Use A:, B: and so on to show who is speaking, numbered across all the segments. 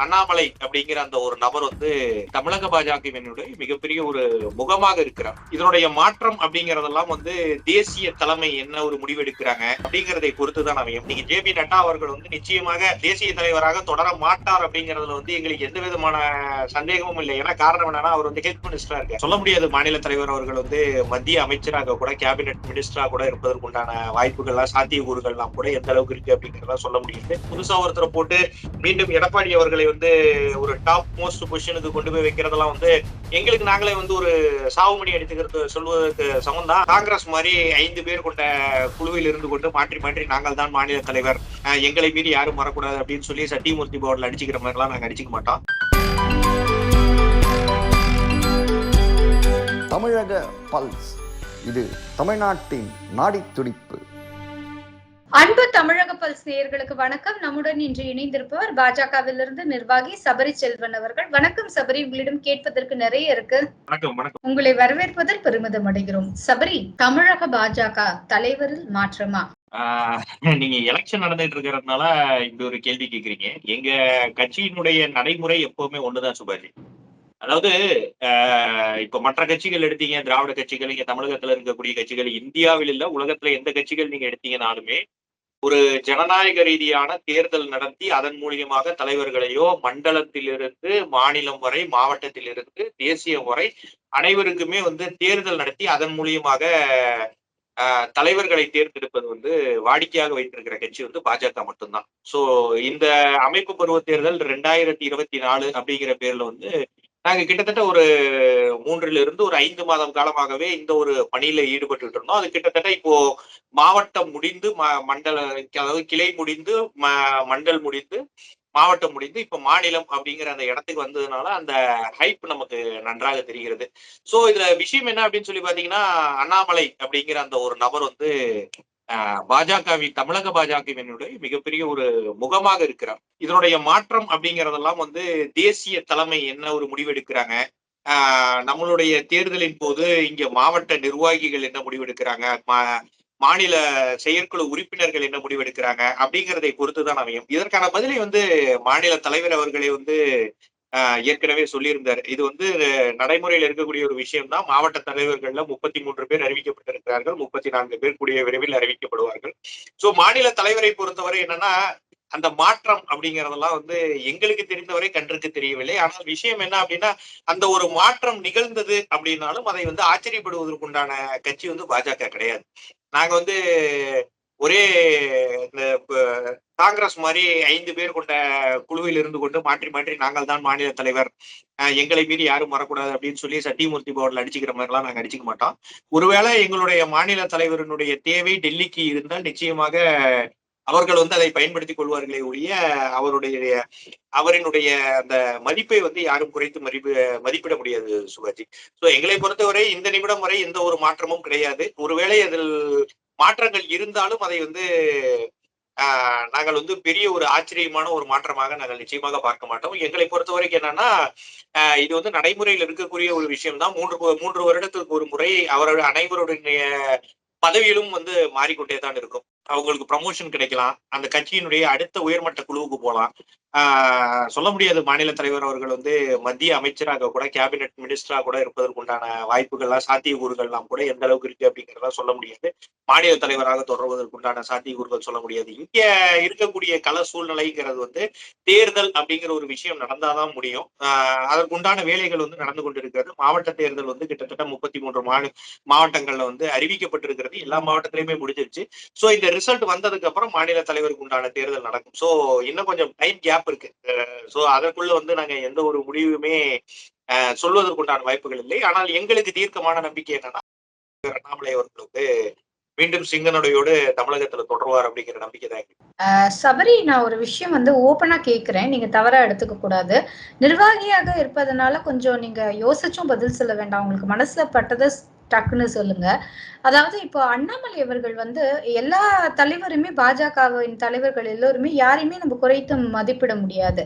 A: அண்ணாமலை அப்படிங்கிற அந்த ஒரு நபர் வந்து தமிழக பாஜகவினுடைய மிகப்பெரிய ஒரு முகமாக இருக்கிறார். இதனுடைய மாற்றம் அப்படிங்கறதெல்லாம் வந்து தேசிய தலைமை என்ன ஒரு முடிவெடுக்கிறாங்க அப்படிங்கறதை பொறுத்துதான் அமையும். நீங்க ஜே பி நட்டா அவர்கள் வந்து நிச்சயமாக தேசிய தலைவராக தொடர மாட்டார் அப்படிங்கறதுல வந்து எங்களுக்கு எந்த விதமான சந்தேகமும் இல்லை. ஏன்னா காரணம் என்னன்னா அவர் வந்து ஹெல்த் மினிஸ்டரா இருக்காரு. சொல்ல முடியாது மாநில தலைவர் அவர்கள் வந்து மத்திய அமைச்சராக கூட கேபினெட் மினிஸ்டரா கூட இருப்பதற்கு உண்டான வாய்ப்புகள்லாம் சாத்தியக்கூறுகள்லாம் கூட எந்த அளவுக்கு இருக்கு அப்படிங்கறத சொல்ல முடியாது. புதுசா ஒருத்தரை போட்டு மீண்டும் எடப்பாடி அவர்களை வந்து ஒரு டாப் மோஸ்ட் பொசிஷனுக்கு கொண்டு போய் வைக்கிறதெல்லாம் வந்து எங்களுக்கு நாங்களே வந்து ஒரு சாவுமணி அடித்துக்கிறது சொல்வதற்கு சமம் தான். காங்கிரஸ் மாதிரி 5 பேர் கொண்ட குழுவில் இருந்து கொண்டு மாற்றி மாற்றி நாங்கள் தான் மாநில தலைவர், எங்களை மீறி யாரும் வரக்கூடாது அப்படின்னு சொல்லி சத்தியமூர்த்தி பவன்ல அடிச்சுக்கிற மாதிரி எல்லாம் நாங்க அடிச்சுக்க மாட்டோம்.
B: தமிழக பல்ஸ், இது தமிழ்நாட்டின் நாடி துடிப்பு.
C: அன்பு தமிழக பல்ஸ் நேயர்களுக்கு வணக்கம். நம்முடன் இன்று இணைந்திருப்பவர் பாஜகவிலிருந்து நிர்வாகி சபரி செல்வன் அவர்கள். வணக்கம் சபரி, உங்களிடம் கேட்பதற்கு நிறைய இருக்கு. உங்களை வரவேற்பதில் பெருமிதம் அடைகிறோம். சபரி, தமிழக பாஜக தலைவரில் மாற்றமா?
A: நீங்க எலெக்ஷன் நடந்துட்டு இருக்கிறதுனால இப்படி ஒரு கேள்வி கேக்குறீங்க. எங்க கட்சியினுடைய நடைமுறை எப்பவுமே ஒண்ணுதான் சுபாஜி. அதாவது இப்ப மற்ற கட்சிகள் எடுத்தீங்க, திராவிட கட்சிகள், இங்க தமிழகத்துல இருக்கக்கூடிய கட்சிகள், இந்தியாவில் இல்ல உலகத்துல எந்த கட்சிகள் நீங்க எடுத்தீங்கனாலுமே ஒரு ஜனநாயக ரீதியான தேர்தல் நடத்தி அதன் மூலியமாக தலைவர்களையோ மண்டலத்திலிருந்து மாநிலம் வரை, மாவட்டத்திலிருந்து தேசியம் வரை அனைவருக்குமே வந்து தேர்தல் நடத்தி அதன் மூலியமாக தலைவர்களை தேர்ந்தெடுப்பது வந்து வாடிக்கையாக வைத்திருக்கிற கட்சி வந்து பாஜக மட்டும்தான். சோ இந்த அமைப்பு பருவ தேர்தல் 2024 அப்படிங்கிற பேர்ல வந்து நாங்க கிட்டத்தட்ட ஒரு 3 to 5 மாதம் காலமாகவே இந்த ஒரு பணியில ஈடுபட்டு இருந்தோம். அது கிட்டத்தட்ட இப்போ மாவட்டம் முடிந்து மண்டல, அதாவது கிளை முடிந்து மண்டல் முடிந்து மாவட்டம் முடிந்து இப்ப மாநிலம் அப்படிங்கிற அந்த இடத்துக்கு வந்ததுனால அந்த ஹைப் நமக்கு நன்றாக தெரிகிறது. சோ இதுல விஷயம் என்ன அப்படின்னு சொல்லி பாத்தீங்கன்னா, அண்ணாமலை அப்படிங்கிற அந்த ஒரு நபர் வந்து தமிழக பாஜகவினுடைய மிகப்பெரிய ஒரு முகமாக இருக்கிறார். இதனுடைய மாற்றம் அப்படிங்கறதெல்லாம் வந்து தேசிய தலைமை என்ன ஒரு முடிவெடுக்கிறாங்க, நம்மளுடைய தேர்தலின் போது இங்க மாவட்ட நிர்வாகிகள் என்ன முடிவெடுக்கிறாங்க, மாநில செயற்குழு உறுப்பினர்கள் என்ன முடிவெடுக்கிறாங்க அப்படிங்கிறதை பொறுத்துதான் அமையும். இதற்கான பதிலை வந்து மாநில தலைவர் அவர்களே வந்து ஏற்கனவே சொல்லியிருந்தார். இது வந்து நடைமுறையில் இருக்கக்கூடிய ஒரு விஷயம் தான். மாவட்ட தலைவர்கள்ல 33 பேர் அறிவிக்கப்பட்டிருக்கிறார்கள். 34 பேர் கூடிய விரைவில் அறிவிக்கப்படுவார்கள். சோ மாநில தலைவரை பொறுத்தவரை என்னன்னா, அந்த மாற்றம் அப்படிங்கறதெல்லாம் வந்து எங்களுக்கு தெரிந்தவரை கண்ணுக்கு தெரியவில்லை. ஆனால் விஷயம் என்ன அப்படின்னா, அந்த ஒரு மாற்றம் நிகழ்ந்தது அப்படின்னாலும் அதை வந்து ஆச்சரியப்படுவதற்குண்டான கட்சி வந்து பாஜக கிடையாது. நாங்க வந்து ஒரே இந்த காங்கிரஸ் மாதிரி 5 பேர் கொண்ட குழுவில் இருந்து கொண்டு மாற்றி மாற்றி நாங்கள் தான் மாநில தலைவர், எங்களை மீறி யாரும் வரக்கூடாது அப்படின்னு சொல்லி சத்தியமூர்த்தி பவன்ல அடிச்சுக்கிற மாதிரி எல்லாம் நாங்க அடிச்சுக்க மாட்டோம். ஒருவேளை எங்களுடைய மாநில தலைவரினுடைய தேவை டெல்லிக்கு இருந்தால் நிச்சயமாக அவர்கள் வந்து அதை பயன்படுத்திக் கொள்வார்களே ஒழிய அவரினுடைய அந்த மதிப்பை வந்து யாரும் குறைத்து மதிப்பிட முடியாது சுபாஜி. சோ எங்களை பொறுத்தவரை இந்த நிமிடம் வரை எந்த ஒரு மாற்றமும் கிடையாது. ஒருவேளை அதில் மாற்றங்கள் இருந்தாலும் அதை வந்து நாங்கள் வந்து பெரிய ஒரு ஆச்சரியமான ஒரு மாற்றமாக நாங்கள் நிச்சயமாக பார்க்க மாட்டோம். எங்களை பொறுத்த வரைக்கும் என்னன்னா, இது வந்து நடைமுறையில் இருக்கக்கூடிய ஒரு விஷயம் தான். 3 வருடத்துக்கு ஒரு முறை அவருடைய அனைவருடைய பதவியிலும் வந்து மாறிக்கொண்டே தான் இருக்கும். அவங்களுக்கு ப்ரமோஷன் கிடைக்கலாம், அந்த கட்சியினுடைய அடுத்த உயர்மட்ட குழுவுக்கு போகலாம். சொல்ல முடியாது மாநில தலைவர் அவர்கள் வந்து மத்திய அமைச்சராக கூட கேபினெட் மினிஸ்டரா கூட இருப்பதற்கு உண்டான வாய்ப்புகள்லாம் சாத்தியக்கூறுகள்லாம் கூட எந்த அளவுக்கு இருக்கு அப்படிங்கிறதா சொல்ல முடியாது. மாநில தலைவராக தொடர்வதற்கு உண்டான சாத்தியக்கூறுகள் சொல்ல முடியாது. இங்க இருக்கக்கூடிய கள சூழ்நிலைங்கிறது வந்து தேர்தல் அப்படிங்கிற ஒரு விஷயம் நடந்தாதான் முடியும். அதற்குண்டான வேலைகள் வந்து நடந்து கொண்டிருக்கிறது. மாவட்ட தேர்தல் வந்து கிட்டத்தட்ட 33 மாவட்டங்கள்ல வந்து அறிவிக்கப்பட்டிருக்கிறது. எல்லா மாவட்டத்திலயுமே முடிஞ்சிருச்சு. சோ இந்த ரிசல்ட் வந்ததுக்கு அப்புறம் மாநில தலைவருக்கு உண்டான தேர்தல் நடக்கும். சோ இன்னும் கொஞ்சம் டைம் கேப் இருக்கு. சோ அதற்குள்ள வந்து நாங்க எந்த ஒரு முடிவுமே சொல்வதற்குண்டான வாய்ப்புகள் இல்லை. ஆனால் எங்களுக்கு தீர்க்கமான நம்பிக்கை என்னன்னா, அண்ணாமலை அவர்கள் வந்து மீண்டும் சிங்கநடையோடு தமிழகத்துல தொடர்வார் அப்படிங்கிற நம்பிக்கை தான்.
C: சபரி, நான் ஒரு விஷயம் வந்து ஓப்பனா கேட்கிறேன், நீங்க தவறா எடுத்துக்க கூடாது. நிர்வாகியாக இருப்பதனால கொஞ்சம் நீங்க யோசிச்சும் பதில் சொல்ல வேண்டாம். உங்களுக்கு மனசுல பட்டதை டக்குன்னு சொல்லுங்க. அதாவது இப்போ அண்ணாமலை அவர்கள் வந்து எல்லா தலைவருமே பாஜகவின் தலைவர்கள் எல்லோருமே யாரையுமே நம்ம குறைத்து மதிப்பிட முடியாது.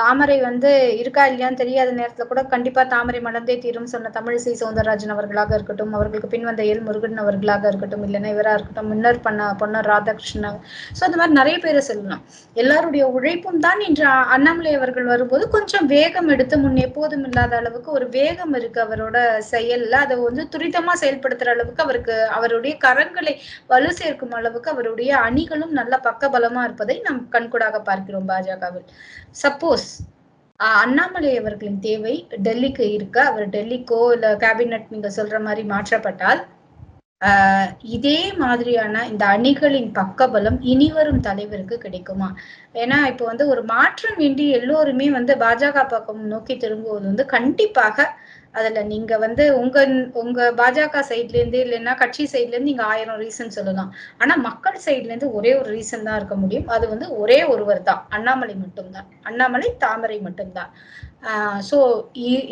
C: தாமரை வந்து இருக்கா இல்லையான்னு தெரியாத நேரத்துல கூட கண்டிப்பா தாமரை மலர்ந்தே தீரும் சொன்ன தமிழிசை சவுந்தரராஜன் அவர்களாக இருக்கட்டும், அவர்களுக்கு பின் வந்த எல் முருகன் அவர்களாக இருக்கட்டும், இல்லைன்னா இவரா இருக்கட்டும், முன்னர் பண்ண பொன்னர் ராதாகிருஷ்ணன், ஸோ அந்த மாதிரி நிறைய பேரை சொல்லலாம். எல்லாருடைய உழைப்பும் தான் இன்று அண்ணாமலை அவர்கள் வரும்போது கொஞ்சம் வேகம் எடுத்து முன் எப்போதும் இல்லாத அளவுக்கு ஒரு வேகம் இருக்கு அவரோட செயல்ல. அதை வந்து துரிதமா செயல்படுத்துற அளவுக்கு அவருடைய கரங்களை வலு சேர்க்கும் அளவுக்கு அவருடைய அணிகளும் நல்ல பக்கபலமா இருப்பதை நாம் கண்கூடாக பார்க்கிறோம் பாஜகவில். சப்போஸ் அண்ணாமலை அவர்களின் தேவை டெல்லிக்கு இருக்கு, அவர் டெல்லிக்கோ இல்ல கேபினட் நீங்க சொல்ற மாதிரி மாற்றப்பட்டால் இதே மாதிரியான இந்த அணிகளின் பக்கபலம் இனிவரும் தலைவருக்கு கிடைக்குமா? ஏன்னா இப்ப வந்து ஒரு மாற்றம் வேண்டி எல்லோருமே வந்து பாஜக பக்கம் நோக்கி திரும்புவது வந்து கண்டிப்பாக அதுல நீங்க வந்து உங்க பாஜக சைட்ல இருந்து இல்லைன்னா கட்சி சைட்ல இருந்து நீங்க 1000 ரீசன் சொல்லலாம். ஆனா மக்கள் சைட்ல இருந்து ஒரே ஒரு ரீசன் தான் இருக்க முடியும். அது வந்து ஒரே ஒருவர் தான், அண்ணாமலை மட்டும்தான். அண்ணாமலை தாமரை மட்டும்தான். சோ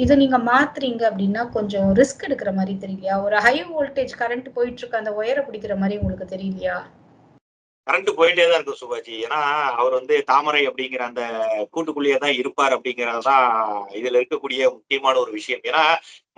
C: இதை நீங்க மாத்துறீங்க அப்படின்னா கொஞ்சம் ரிஸ்க் எடுக்கிற மாதிரி தெரியலையா? ஒரு ஹை வோல்டேஜ் கரண்ட் போயிட்டு இருக்க அந்த ஒயரை பிடிக்கிற மாதிரி உங்களுக்கு தெரியலையா?
A: கரண்ட் போயிட்டே தான் இருக்கும் சுபாஜி. ஏன்னா அவர் வந்து தாமரை அப்படிங்கிற அந்த கூட்டுக்குள்ளேயே தான் இருப்பார் அப்படிங்கிறதுதான் இதுல இருக்கக்கூடிய முக்கியமான ஒரு விஷயம். ஏன்னா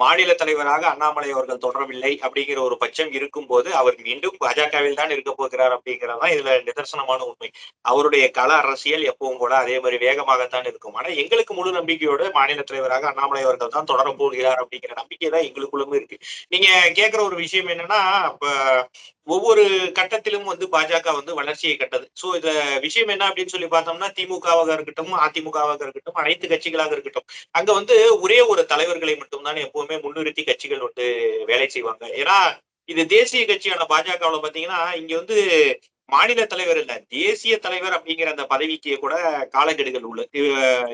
A: மாநில தலைவராக அண்ணாமலை அவர்கள் தொடரவில்லை அப்படிங்கிற ஒரு பட்சம் இருக்கும்போது அவர் மீண்டும் பாஜகவில் தான் இருக்க போகிறார் அப்படிங்கிறதான் இதுல நிதர்சனமான உண்மை. அவருடைய கள அரசியல் எப்பவும் போல அதே மாதிரி வேகமாகத்தான் இருக்கும். ஆனா எங்களுக்கு முழு நம்பிக்கையோடு மாநில தலைவராக அண்ணாமலை அவர்கள் தான் தொடர போகிறார் அப்படிங்கிற நம்பிக்கை தான் எங்களுக்குள்ளும் இருக்கு. நீங்க கேட்கிற ஒரு விஷயம் என்னன்னா, இப்ப ஒவ்வொரு கட்டத்திலும் வந்து பாஜக வந்து வளர்ச்சியை கட்டது. சோ இந்த விஷயம் என்ன அப்படின்னு சொல்லி பார்த்தோம்னா, திமுகவாக இருக்கட்டும், அதிமுகவாக இருக்கட்டும், அனைத்து கட்சிகளாக இருக்கட்டும், அங்க வந்து ஒரே ஒரு தலைவர்களை மட்டும்தான் எப்பவுமே முன்னிறுத்தி கட்சிகள் வந்து வேலை செய்வாங்க. ஏன்னா இது தேசிய கட்சியான பாஜகவுல பாத்தீங்கன்னா, இங்க வந்து மாநில தலைவர் இல்ல, தேசிய தலைவர் அப்படிங்கிற அந்த பதவிக்கு கூட காலக்கெடுகள்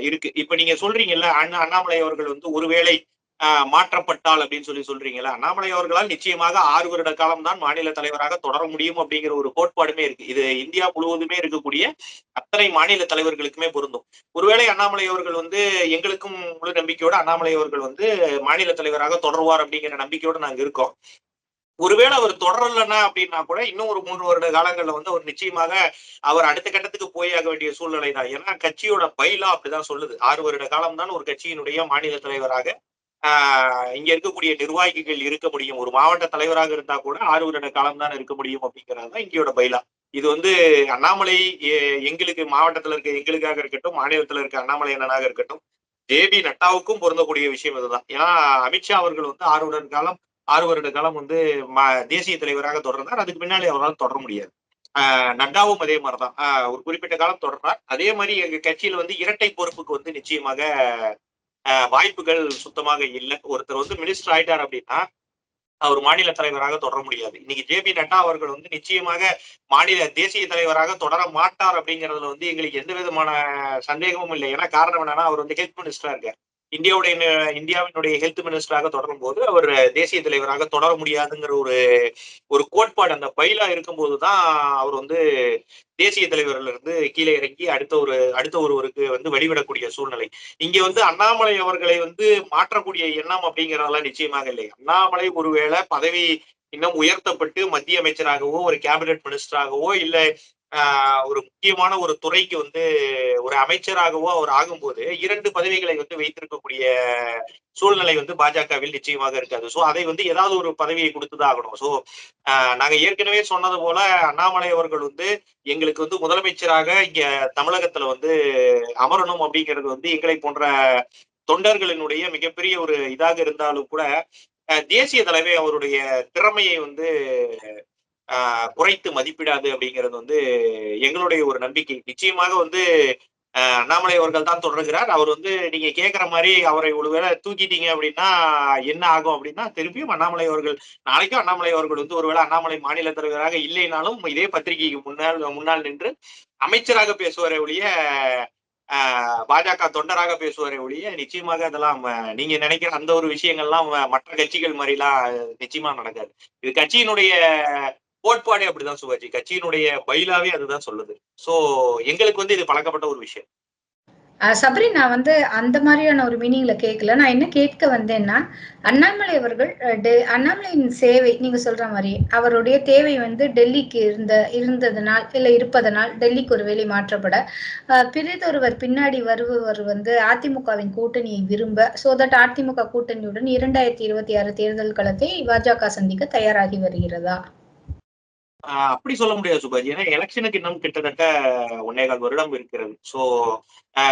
A: இருக்கு. இப்ப நீங்க சொல்றீங்கல்ல, அண்ணாமலை அவர்கள் வந்து ஒருவேளை மாற்றப்பட்டால் அப்படின்னு சொல்றீங்களா? அண்ணாமலை அவர்களால் நிச்சயமாக 6 வருட காலம் தான் மாநில தலைவராக தொடர முடியும் அப்படிங்கிற ஒரு கோட்பாடுமே இருக்கு. இது இந்தியா முழுவதுமே இருக்கக்கூடிய அத்தனை மாநில தலைவர்களுக்குமே பொருந்தும். ஒருவேளை அண்ணாமலை அவர்கள் வந்து எங்களுக்கும் முழு நம்பிக்கையோட அண்ணாமலை அவர்கள் வந்து மாநில தலைவராக தொடருவார் அப்படிங்கிற நம்பிக்கையோட நாங்க இருக்கோம். ஒருவேளை அவர் தொடரலன்னா அப்படின்னா கூட இன்னும் ஒரு 3 வருட காலங்கள்ல வந்து அவர் நிச்சயமாக அவர் அடுத்த கட்டத்துக்கு போயாக வேண்டிய சூழ்நிலை தான். ஏன்னா கட்சியோட பைலா அப்படிதான் சொல்லுது. 6 வருட காலம் தான் ஒரு கட்சியினுடைய மாநில தலைவராக இங்க இருக்கக்கூடிய நிர்வாகிகள் இருக்க முடியும். ஒரு மாவட்ட தலைவராக இருந்தா கூட 6 வருட காலம் தான் இருக்க முடியும் அப்படிங்கிறது தான் இங்கேயோட பைலா. இது வந்து அண்ணாமலை எங்களுக்கு மாவட்டத்துல இருக்க எங்களுக்காக இருக்கட்டும், மாநிலத்துல இருக்க அண்ணாமலை அண்ணனாக இருக்கட்டும், ஜே.பி. நட்டாவுக்கும் பொருந்தக்கூடிய விஷயம் இதுதான். ஏன்னா அமித்ஷா அவர்கள் வந்து 6 வருட காலம் வந்து தேசிய தலைவராக தொடர்ந்தார். அதுக்கு பின்னாடி அவரால் தொடர முடியாது. நட்டாவும் அதே மாதிரிதான் ஒரு குறிப்பிட்ட காலம் தொடர்றார். அதே மாதிரி எங்க கட்சியில வந்து இரட்டை பொறுப்புக்கு வந்து நிச்சயமாக வாய்ப்புகள் சுத்தமாக இல்லை. ஒருத்தர் வந்து மினிஸ்டர் ஆயிட்டார் அப்படின்னா அவர் மாநில தலைவராக தொடர முடியாது. இன்னைக்கு ஜே.பி. நட்டா அவர்கள் வந்து நிச்சயமாக மாநில தேசிய தலைவராக தொடர மாட்டார் அப்படிங்கிறதுல வந்து எங்களுக்கு எந்த விதமான சந்தேகமும் இல்லை. ஏன்னா காரணம் என்னன்னா அவர் வந்து ஹெல்த் மினிஸ்டரா இருக்கார். இந்தியாவினுடைய ஹெல்த் மினிஸ்டராக தொடரும் போது அவர் தேசிய தலைவராக தொடர முடியாதுங்கிற ஒரு கோட்பாடு அந்த பைலா இருக்கும்போதுதான் அவர் வந்து தேசிய தலைவர்ல இருந்து கீழே இறங்கி அடுத்த ஒருவருக்கு வந்து வழிவிடக்கூடிய சூழ்நிலை. இங்க வந்து அண்ணாமலை அவர்களை வந்து மாற்றக்கூடிய எண்ணம் அப்படிங்கிறதெல்லாம் நிச்சயமாக இல்லை. அண்ணாமலை ஒருவேளை பதவி இன்னும் உயர்த்தப்பட்டு மத்திய அமைச்சராகவோ ஒரு கேபினெட் மினிஸ்டராகவோ இல்ல ஒரு முக்கியமான ஒரு துறைக்கு வந்து ஒரு அமைச்சராகவோ அவர் ஆகும்போது 2 பதவிகளை வந்து வைத்திருக்கக்கூடிய சூழ்நிலை வந்து பாஜகவில் நிச்சயமாக இருக்காது. சோ அதை வந்து ஏதாவது ஒரு பதவியை கொடுத்துதான் ஆகணும். சோ நாங்க ஏற்கனவே சொன்னது போல அண்ணாமலை அவர்கள் வந்து எங்களுக்கு வந்து முதலமைச்சராக இங்க தமிழகத்துல வந்து அமரணும் அப்படிங்கிறது வந்து எங்களை போன்ற தொண்டர்களினுடைய மிகப்பெரிய ஒரு இதாக இருந்தாலும் கூட தேசிய தலைமை அவருடைய திறமையை வந்து குறைத்து மதிப்பிடாது அப்படிங்கிறது வந்து எங்களுடைய ஒரு நம்பிக்கை. நிச்சயமாக வந்து அண்ணாமலை அவர்கள் தான் தொடர்கிறார். அவர் வந்து நீங்க கேட்கிற மாதிரி அவரை ஒருவேளை தூக்கிட்டீங்க அப்படின்னா என்ன ஆகும் அப்படின்னா, திருப்பியும் அண்ணாமலை அவர்கள் நாளைக்கும் அண்ணாமலை அவர்கள் வந்து ஒருவேளை அண்ணாமலை மாநில தலைவராக இல்லைனாலும் இதே பத்திரிகைக்கு முன்னால் நின்று அமைச்சராக பேசுவாரே ஒழிய பாஜக தொண்டராக பேசுவாரே ஒழிய நிச்சயமாக அதெல்லாம் நீங்க நினைக்கிற அந்த ஒரு விஷயங்கள்லாம் மற்ற கட்சிகள் மாதிரிலாம் நிச்சயமா நடக்காது. இது கட்சியினுடைய கோட்பாடே அப்படிதான் சுபாஜி. கட்சியினுடைய பைலாவே அதுதான் சொல்லுது. சோ எங்களுக்கு வந்து இது பழக்கப்பட்ட ஒரு விஷயம்.
C: சபரி, நான் அந்த மாதிரியான ஒரு மீனிங்ல கேட்கல. நான் என்ன கேட்க வந்தேன்னா, அண்ணாமலை அவர்கள் அண்ணாமலையின் சேவை நீங்க சொல்ற மாதிரி அவருடைய தேவை டெல்லிக்கு இருந்ததனால் இல்ல இருப்பதனால் டெல்லிக்கு ஒரு வேலை மாற்றப்பட பிறிதொருவர் பின்னாடி வருபவர் அதிமுகவின் கூட்டணியை விரும்ப, சோ தட் அதிமுக கூட்டணியுடன் 2026 தேர்தல் களத்தை பாஜக சந்திக்க தயாராகி வருகிறதா?
A: அப்படி சொல்ல முடியாது சுபாஜி. ஏன்னா எலெக்ஷனுக்கு இன்னும் கிட்டத்தட்ட 1.25 வருடம் இருக்கிறது. சோ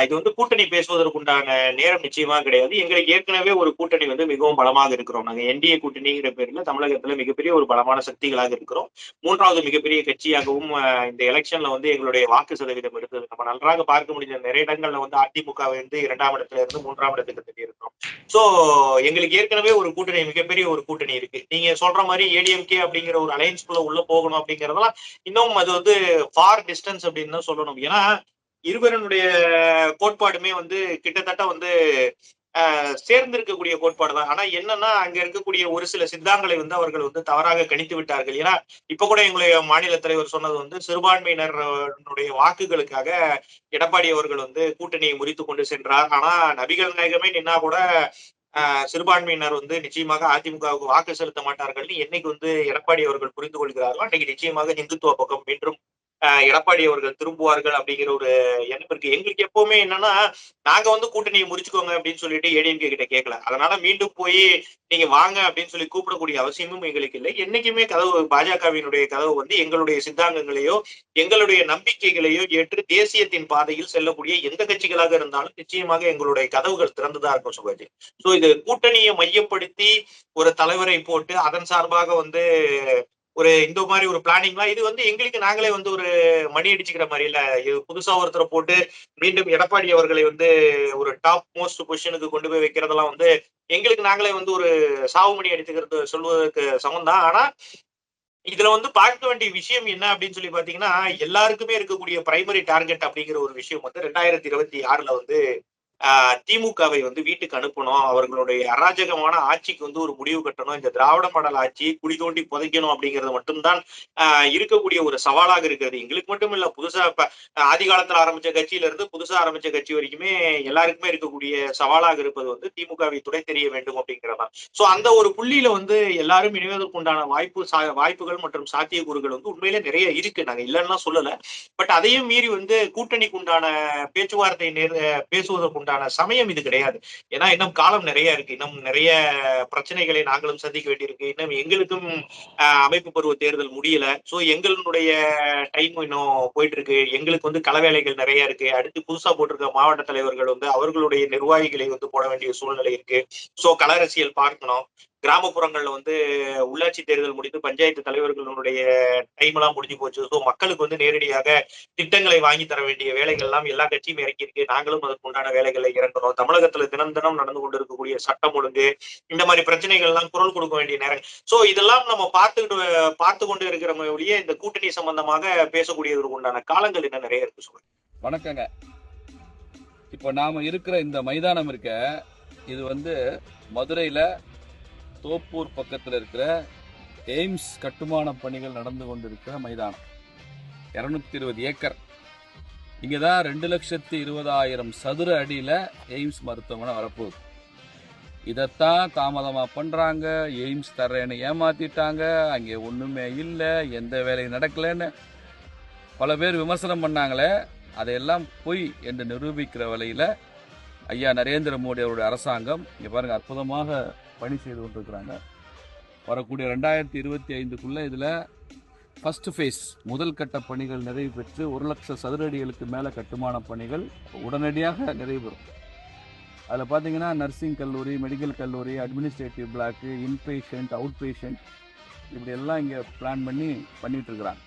A: இது கூட்டணி பேசுவதற்குண்டான நேரம் நிச்சயமா கிடையாது. எங்களுக்கு ஏற்கனவே ஒரு கூட்டணி மிகவும் பலமாக இருக்கிறோம். நாங்க என்டிஏ கூட்டணிங்கிற பேர்ல தமிழகத்துல மிகப்பெரிய ஒரு பலமான சக்திகளாக இருக்கிறோம். 3வது மிகப்பெரிய கட்சியாகவும் இந்த எலெக்ஷன்ல எங்களுடைய வாக்கு சதவீதம் இருந்தது. நம்ம நன்றாக பார்க்க முடிஞ்ச நிறைய இடங்கள்ல அதிமுக 2ஆம் இடத்துல இருந்து 3ஆம் இடத்துக்கு தள்ளி இருக்கிறோம். சோ எங்களுக்கு ஏற்கனவே ஒரு கூட்டணி, மிகப்பெரிய ஒரு கூட்டணி இருக்கு. நீங்க சொல்ற மாதிரி ஏடிஎம்கே அப்படிங்கிற ஒரு அலையன்ஸ்குள்ள உள்ள போகணும் அப்படிங்கறதெல்லாம் இன்னும் அது ஃபார் டிஸ்டன்ஸ் அப்படின்னு தான் சொல்லணும். ஏன்னா இருவருடைய கோட்பாடுமே கிட்டத்தட்ட சேர்ந்திருக்கக்கூடிய கோட்பாடு தான். ஆனா என்னன்னா, அங்க இருக்கக்கூடிய ஒரு சில சித்தாங்களை அவர்கள் தவறாக கணித்து விட்டார்கள். ஏன்னா இப்ப கூட எங்களுடைய மாநில தலைவர் சொன்னது சிறுபான்மையினருடைய வாக்குகளுக்காக எடப்பாடி அவர்கள் கூட்டணியை முறித்து கொண்டு சென்றார். ஆனா நபிகள் நாயகமே நின்னா கூட சிறுபான்மையினர் நிச்சயமாக அதிமுகவுக்கு வாக்கு செலுத்த மாட்டார்கள். என்னைக்கு எடப்பாடி அவர்கள் புரிந்து கொள்கிறார்களோ அன்னைக்கு நிச்சயமாக இந்துத்துவ பக்கம் மீண்டும் எடப்பாடி அவர்கள் திரும்புவார்கள் அப்படிங்கிற ஒரு எண்ணம் இருக்கு. எங்களுக்கு எப்பவுமே என்னன்னா, நாங்க கூட்டணியை முடிச்சுக்கோங்க அப்படின்னு சொல்லிட்டு ஏடிஎம்கே கிட்ட கேட்கல. அதனால மீண்டும் போய் நீங்க வாங்க அப்படின்னு சொல்லி கூப்பிடக்கூடிய அவசியமும் எங்களுக்கு இல்லை. என்னைக்குமே கதவு, பாஜகவினுடைய கதவு எங்களுடைய சித்தாந்தங்களையோ எங்களுடைய நம்பிக்கைகளையோ ஏற்று தேசியத்தின் பாதையில் செல்லக்கூடிய எந்த கட்சிகளாக இருந்தாலும் நிச்சயமாக எங்களுடைய கதவுகள் திறந்துதான் இருக்கும் சுபாஜி. சோ இது கூட்டணியை மையப்படுத்தி ஒரு தலைவரை போட்டு அதன் சார்பாக ஒரு இந்த மாதிரி ஒரு பிளானிங்லாம் இது எங்களுக்கு நாங்களே ஒரு மணி அடிச்சுக்கிற மாதிரி இல்ல. இது புதுசா ஒருத்தரை போட்டு மீண்டும் எடப்பாடி அவர்களை ஒரு டாப் மோஸ்ட் பொசிஷனுக்கு கொண்டு போய் வைக்கிறதெல்லாம் எங்களுக்கு நாங்களே ஒரு சாவு மணி அடிச்சுக்கிறது சொல்வதற்கு சமம் தான். ஆனா இதுல பார்க்க வேண்டிய விஷயம் என்ன அப்படின்னு சொல்லி பாத்தீங்கன்னா, எல்லாருக்குமே இருக்கக்கூடிய பிரைமரி டார்கெட் அப்படிங்கிற ஒரு விஷயம் 2026ல திமுகவை வீட்டுக்கு அனுப்பணும், அவர்களுடைய அராஜகமான ஆட்சிக்கு ஒரு முடிவு கட்டணும், இந்த திராவிட மாடல் ஆட்சியை குழி தோண்டி புதைக்கணும் அப்படிங்கிறது மட்டும்தான் இருக்கக்கூடிய ஒரு சவாலாக இருக்கிறது. எங்களுக்கு மட்டும் இல்ல, புதுசா இப்ப ஆதி காலத்துல ஆரம்பிச்ச கட்சியில இருந்து புதுசா ஆரம்பிச்ச கட்சி வரைக்குமே எல்லாருக்குமே இருக்கக்கூடிய சவாலாக இருப்பது திமுகவை துடை தெரிய வேண்டும் அப்படிங்கிறதான். சோ அந்த ஒரு புள்ளியில எல்லாரும் இணைவதற்கு உண்டான வாய்ப்புகள் மற்றும் சாத்தியக்கூறுகள் உண்மையிலே நிறைய இருக்கு. நாங்க இல்லைன்னா சொல்லல. பட் அதையும் மீறி கூட்டணிக்கு உண்டான பேச்சுவார்த்தை பேசுவதற்கு சமயம் இது கிடையாது. ஏன்னா இன்னும் காலம் நிறைய இருக்கு. இன்னும் நிறைய பிரச்சனைகளை நாங்களும் சந்திக்க வேண்டியிருக்கு. இன்னும் எங்களுக்கும் அமைப்பு பருவ தேர்தல் முடியல. சோ எங்களுடைய டைம் இன்னும் போயிட்டு இருக்கு. எங்களுக்கு களவேலைகள் நிறைய இருக்கு. அடுத்து புதுசா போட்டிருக்க மாவட்ட தலைவர்கள் அவர்களுடைய நிர்வாகிகளை போட வேண்டிய சூழ்நிலை இருக்கு. சோ கள அரசியல் பார்க்கணும். கிராமப்புறங்கள்ல உள்ளாட்சி தேர்தல் முடிந்து பஞ்சாயத்து தலைவர்களுடைய டைம் எல்லாம் முடிஞ்சு போச்சு. ஸோ மக்களுக்கு நேரடியாக திட்டங்களை வாங்கி தர வேண்டிய வேலைகள் எல்லாம் எல்லா கட்சியும் இறக்கி இருக்கு. நாங்களும் அதற்கு உண்டான வேலைகளை இறக்கணும். தமிழகத்துல தினம் தினம் நடந்து கொண்டு இருக்கக்கூடிய சட்டம் ஒழுங்கு, இந்த மாதிரி பிரச்சனைகள் எல்லாம் குரல் கொடுக்க வேண்டிய நேரம். சோ இதெல்லாம் நம்ம பார்த்து கொண்டு இருக்கிற ஒழிய இந்த கூட்டணி சம்பந்தமாக பேசக்கூடியதற்கு உண்டான காலங்கள் என்ன நிறைய இருக்கு. சொல்லுங்க.
D: வணக்கங்க. இப்போ நாம இருக்கிற இந்த மைதானம் இருக்க, இது மதுரையில தோப்பூர் பக்கத்தில் இருக்கிற எய்ம்ஸ் கட்டுமான பணிகள் நடந்து கொண்டிருக்கிற மைதானம். 220 ஏக்கர். இங்கே தான் 2,20,000 சதுர அடியில் எய்ம்ஸ் மருத்துவமனை வரப்போகுது. இதைத்தான் தாமதமாக பண்ணுறாங்க. எய்ம்ஸ் தர்றேன்னு ஏமாத்திட்டாங்க. அங்கே ஒன்றுமே இல்லை, எந்த வேலையும் நடக்கலைன்னு பல பேர் விமர்சனம் பண்ணாங்களே, அதையெல்லாம் பொய் என்று நிரூபிக்கிற வகையில் ஐயா நரேந்திர மோடி அவருடைய அரசாங்கம் இங்கே பாருங்கள் அற்புதமாக பணி செய்து கொண்டிருக்கிறாங்க. வரக்கூடிய 2025க்குள்ளே இதில் ஃபர்ஸ்ட் ஃபேஸ் முதல் கட்ட பணிகள் நிறைவு பெற்று 1,00,000 சதுர அடிகளுக்கு மேலே கட்டுமான பணிகள் உடனடியாக நிறைவு பெறும். அதில் பார்த்தீங்கன்னா நர்சிங் கல்லூரி, மெடிக்கல் கல்லூரி, administrative block, inpatient, outpatient, இப்படி எல்லாம் இங்கே பிளான் பண்ணிட்டு இருக்கிறாங்க.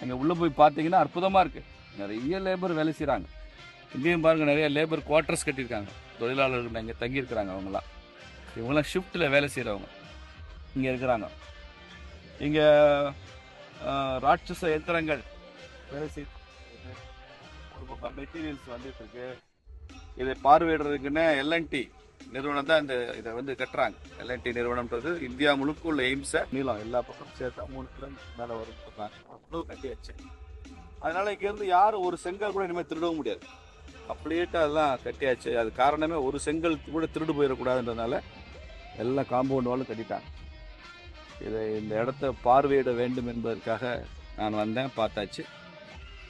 D: அங்கே உள்ளே போய் பார்த்தீங்கன்னா அற்புதமாக இருக்குது. நிறைய லேபர் வேலை செய்கிறாங்க. இங்கேயும் பாருங்கள், நிறைய லேபர் குவார்ட்டர்ஸ் கட்டியிருக்காங்க. தொழிலாளர்கள் இங்கே தங்கியிருக்கிறாங்க. இவங்களாம் ஷிஃப்ட்டில் வேலை செய்கிறவங்க இங்கே இருக்கிறாங்க. இங்கே ராட்சச யந்திரங்கள் வேலை செய்ய மெட்டீரியல்ஸ் வந்துட்டு இருக்கு. இதை பார்வையிடுறதுக்குன்னு எல்என்டி நிறுவனம் தான் இதை கட்டுறாங்க. எல்என்டி நிறுவனம்ன்றது இந்தியா முழுக்க உள்ள எய்ம்ஸை நீளம் எல்லா பக்கம் சேர்த்தா 3 கிலோமீட்டர் மேலே வரும் கட்டியாச்சு. அதனால இங்கேருந்து யாரும் ஒரு செங்கல் கூட இனிமேல் திருடவும் முடியாது. கம்ப்ளீட்டாக எல்லாம் கட்டியாச்சு. அது காரணமே ஒரு செங்கல் கூட திருடு போயிடக்கூடாதுன்றதுனால எல்லாம் காம்பவுண்ட் வாலும் கட்டிட்டாங்க. இந்த இடத்த பார்வையிட வேண்டும் என்பதற்காக நான் வந்தேன், பார்த்தாச்சு.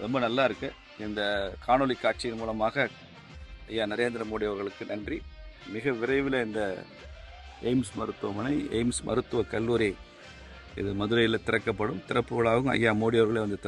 D: ரொம்ப நல்லா இருக்கு. இந்த காணொளி காட்சியின் மூலமாக ஐயா நரேந்திர மோடி அவர்களுக்கு நன்றி. மிக விரைவில் இந்த எய்ம்ஸ் மருத்துவமனை, எய்ம்ஸ் மருத்துவக் கல்லூரி இது மதுரையில் திறக்கப்படும். திறப்பு விழாவும் ஐயா மோடி அவர்களே வந்து